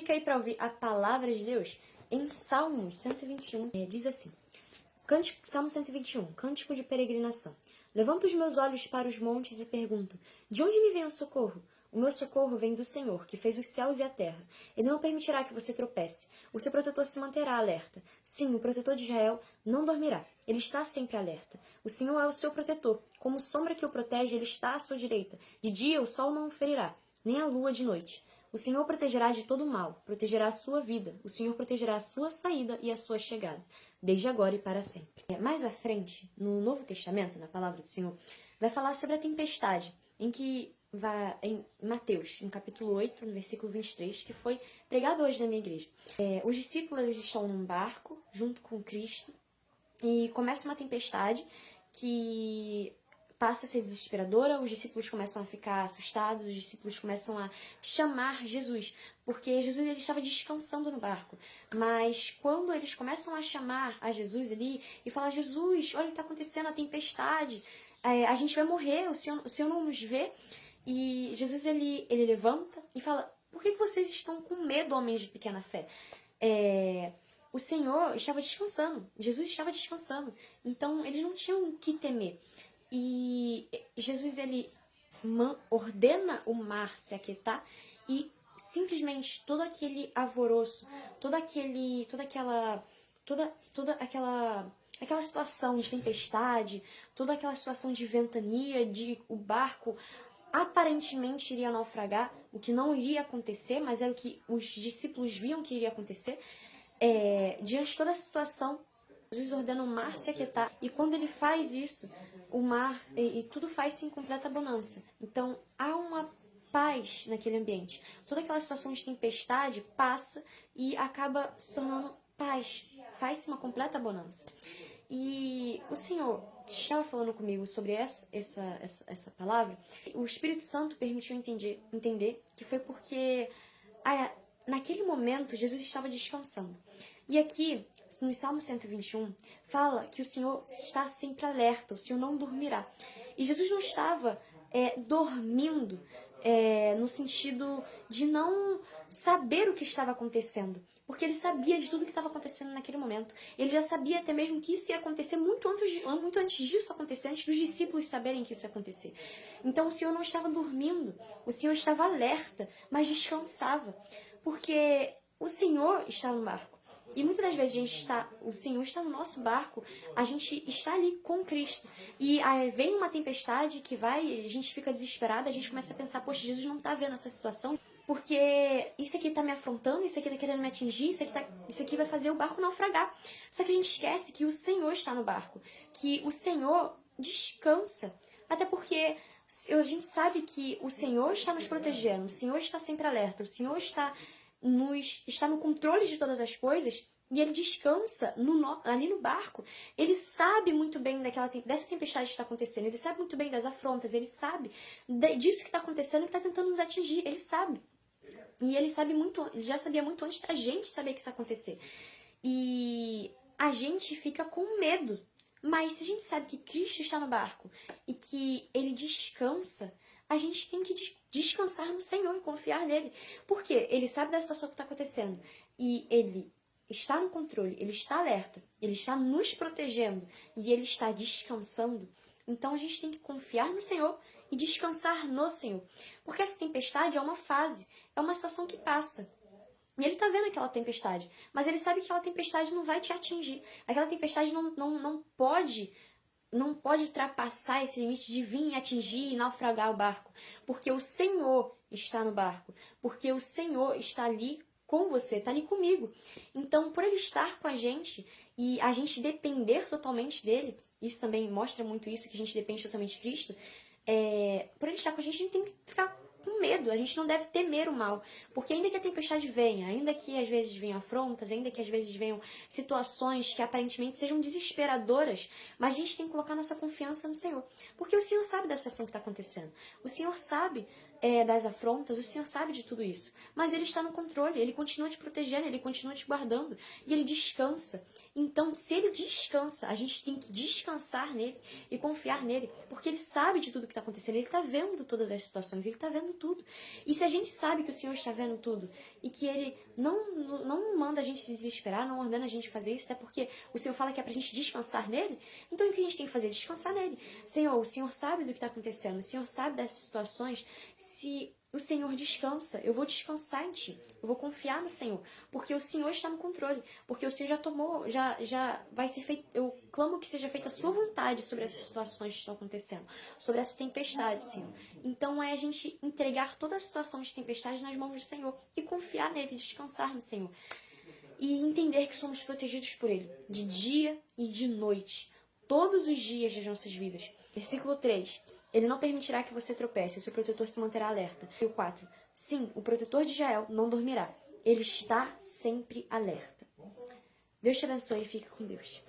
Fica aí para ouvir a palavra de Deus em Salmos 121. Diz assim, Salmo 121, Cântico de Peregrinação. Levanto os meus olhos para os montes e pergunto, de onde me vem o socorro? O meu socorro vem do Senhor, que fez os céus e a terra. Ele não permitirá que você tropece. O seu protetor se manterá alerta. Sim, o protetor de Israel não dormirá. Ele está sempre alerta. O Senhor é o seu protetor. Como sombra que o protege, ele está à sua direita. De dia o sol não o ferirá, nem a lua de noite. O Senhor protegerá de todo o mal, protegerá a sua vida. O Senhor protegerá a sua saída e a sua chegada, desde agora e para sempre. Mais à frente, no Novo Testamento, na palavra do Senhor, vai falar sobre a tempestade, em Mateus, no capítulo 8, no versículo 23, que foi pregado hoje na minha igreja. Os discípulos eles estão num barco, junto com Cristo, e começa uma tempestade que passa a ser desesperadora, os discípulos começam a ficar assustados, os discípulos começam a chamar Jesus, porque Jesus ele estava descansando no barco. Mas quando eles começam a chamar a Jesus ali e falar, Jesus, olha o que está acontecendo, a tempestade, a gente vai morrer, o Senhor não nos vê. E Jesus ele levanta e fala, por que vocês estão com medo, homens de pequena fé? O Senhor estava descansando, Jesus estava descansando, então eles não tinham o que temer. E Jesus ele ordena o mar se aquietar e simplesmente todo aquele alvoroço, toda aquela situação de tempestade, toda aquela situação de ventania, de o barco aparentemente iria naufragar, o que não iria acontecer, mas era o que os discípulos viam que iria acontecer. Diante de toda a situação, Jesus ordena o mar se aquietar, e quando ele faz isso, o mar e tudo faz-se em completa bonança. Então, há uma paz naquele ambiente. Toda aquela situação de tempestade passa e acaba se tornando paz. Faz-se uma completa bonança. E o Senhor estava falando comigo sobre essa palavra. O Espírito Santo permitiu entender que foi porque naquele momento Jesus estava descansando. E aqui, no Salmo 121, fala que o Senhor está sempre alerta, o Senhor não dormirá. E Jesus não estava dormindo no sentido de não saber o que estava acontecendo, porque ele sabia de tudo que estava acontecendo naquele momento. Ele já sabia até mesmo que isso ia acontecer muito antes disso acontecer, antes dos discípulos saberem que isso ia acontecer. Então o Senhor não estava dormindo, o Senhor estava alerta, mas descansava, porque o Senhor está no barco. E muitas das vezes o Senhor está no nosso barco, a gente está ali com Cristo. E aí vem uma tempestade que a gente fica desesperada, a gente começa a pensar, poxa, Jesus não está vendo essa situação, porque isso aqui está me afrontando, isso aqui está querendo me atingir, isso aqui vai fazer o barco naufragar. Só que a gente esquece que o Senhor está no barco, que o Senhor descansa, até porque a gente sabe que o Senhor está nos protegendo, o Senhor está sempre alerta, o Senhor está no controle de todas as coisas, e ele descansa ali no barco. Ele sabe muito bem dessa tempestade que está acontecendo, ele sabe muito bem das afrontas, ele sabe disso que está acontecendo, que está tentando nos atingir, ele sabe. E ele já sabia muito antes da gente saber que isso ia acontecer. E a gente fica com medo. Mas se a gente sabe que Cristo está no barco e que ele descansa, a gente tem que descansar no Senhor e confiar nele. Porque ele sabe da situação que está acontecendo. E ele está no controle, ele está alerta, ele está nos protegendo e ele está descansando. Então a gente tem que confiar no Senhor e descansar no Senhor. Porque essa tempestade é uma fase, é uma situação que passa. E ele está vendo aquela tempestade, mas ele sabe que aquela tempestade não vai te atingir. Aquela tempestade não pode ultrapassar esse limite de vir atingir e naufragar o barco. Porque o Senhor está no barco. Porque o Senhor está ali com você, está ali comigo. Então, por ele estar com a gente e a gente depender totalmente dele, isso também mostra muito isso, que a gente depende totalmente de Cristo, por ele estar com a gente tem que ficar com medo, a gente não deve temer o mal, porque ainda que a tempestade venha, ainda que às vezes venham afrontas, ainda que às vezes venham situações que aparentemente sejam desesperadoras, mas a gente tem que colocar nossa confiança no Senhor, porque o Senhor sabe da situação que está acontecendo, o Senhor sabe das afrontas, o Senhor sabe de tudo isso. Mas Ele está no controle, Ele continua te protegendo, Ele continua te guardando. E Ele descansa. Então, se Ele descansa, a gente tem que descansar nele e confiar nele. Porque Ele sabe de tudo que está acontecendo. Ele está vendo todas as situações, Ele está vendo tudo. E se a gente sabe que o Senhor está vendo tudo e que Ele não manda a gente desesperar, não ordena a gente fazer isso, até porque o Senhor fala que é pra gente descansar nele, então o que a gente tem que fazer? Descansar nele. Senhor, o Senhor sabe do que está acontecendo, o Senhor sabe dessas situações. Se o Senhor descansa, eu vou descansar em Ti, eu vou confiar no Senhor, porque o Senhor está no controle, porque o Senhor já tomou, já vai ser feito, eu clamo que seja feita a Sua vontade sobre essas situações que estão acontecendo, sobre essa tempestade, Senhor. Então é a gente entregar toda a situação de tempestade nas mãos do Senhor e confiar nele, descansar no Senhor. E entender que somos protegidos por Ele, de dia e de noite, todos os dias das nossas vidas. Versículo 3. Ele não permitirá que você tropece, o seu protetor se manterá alerta. E o 4. Sim, o protetor de Israel não dormirá. Ele está sempre alerta. Deus te abençoe e fique com Deus.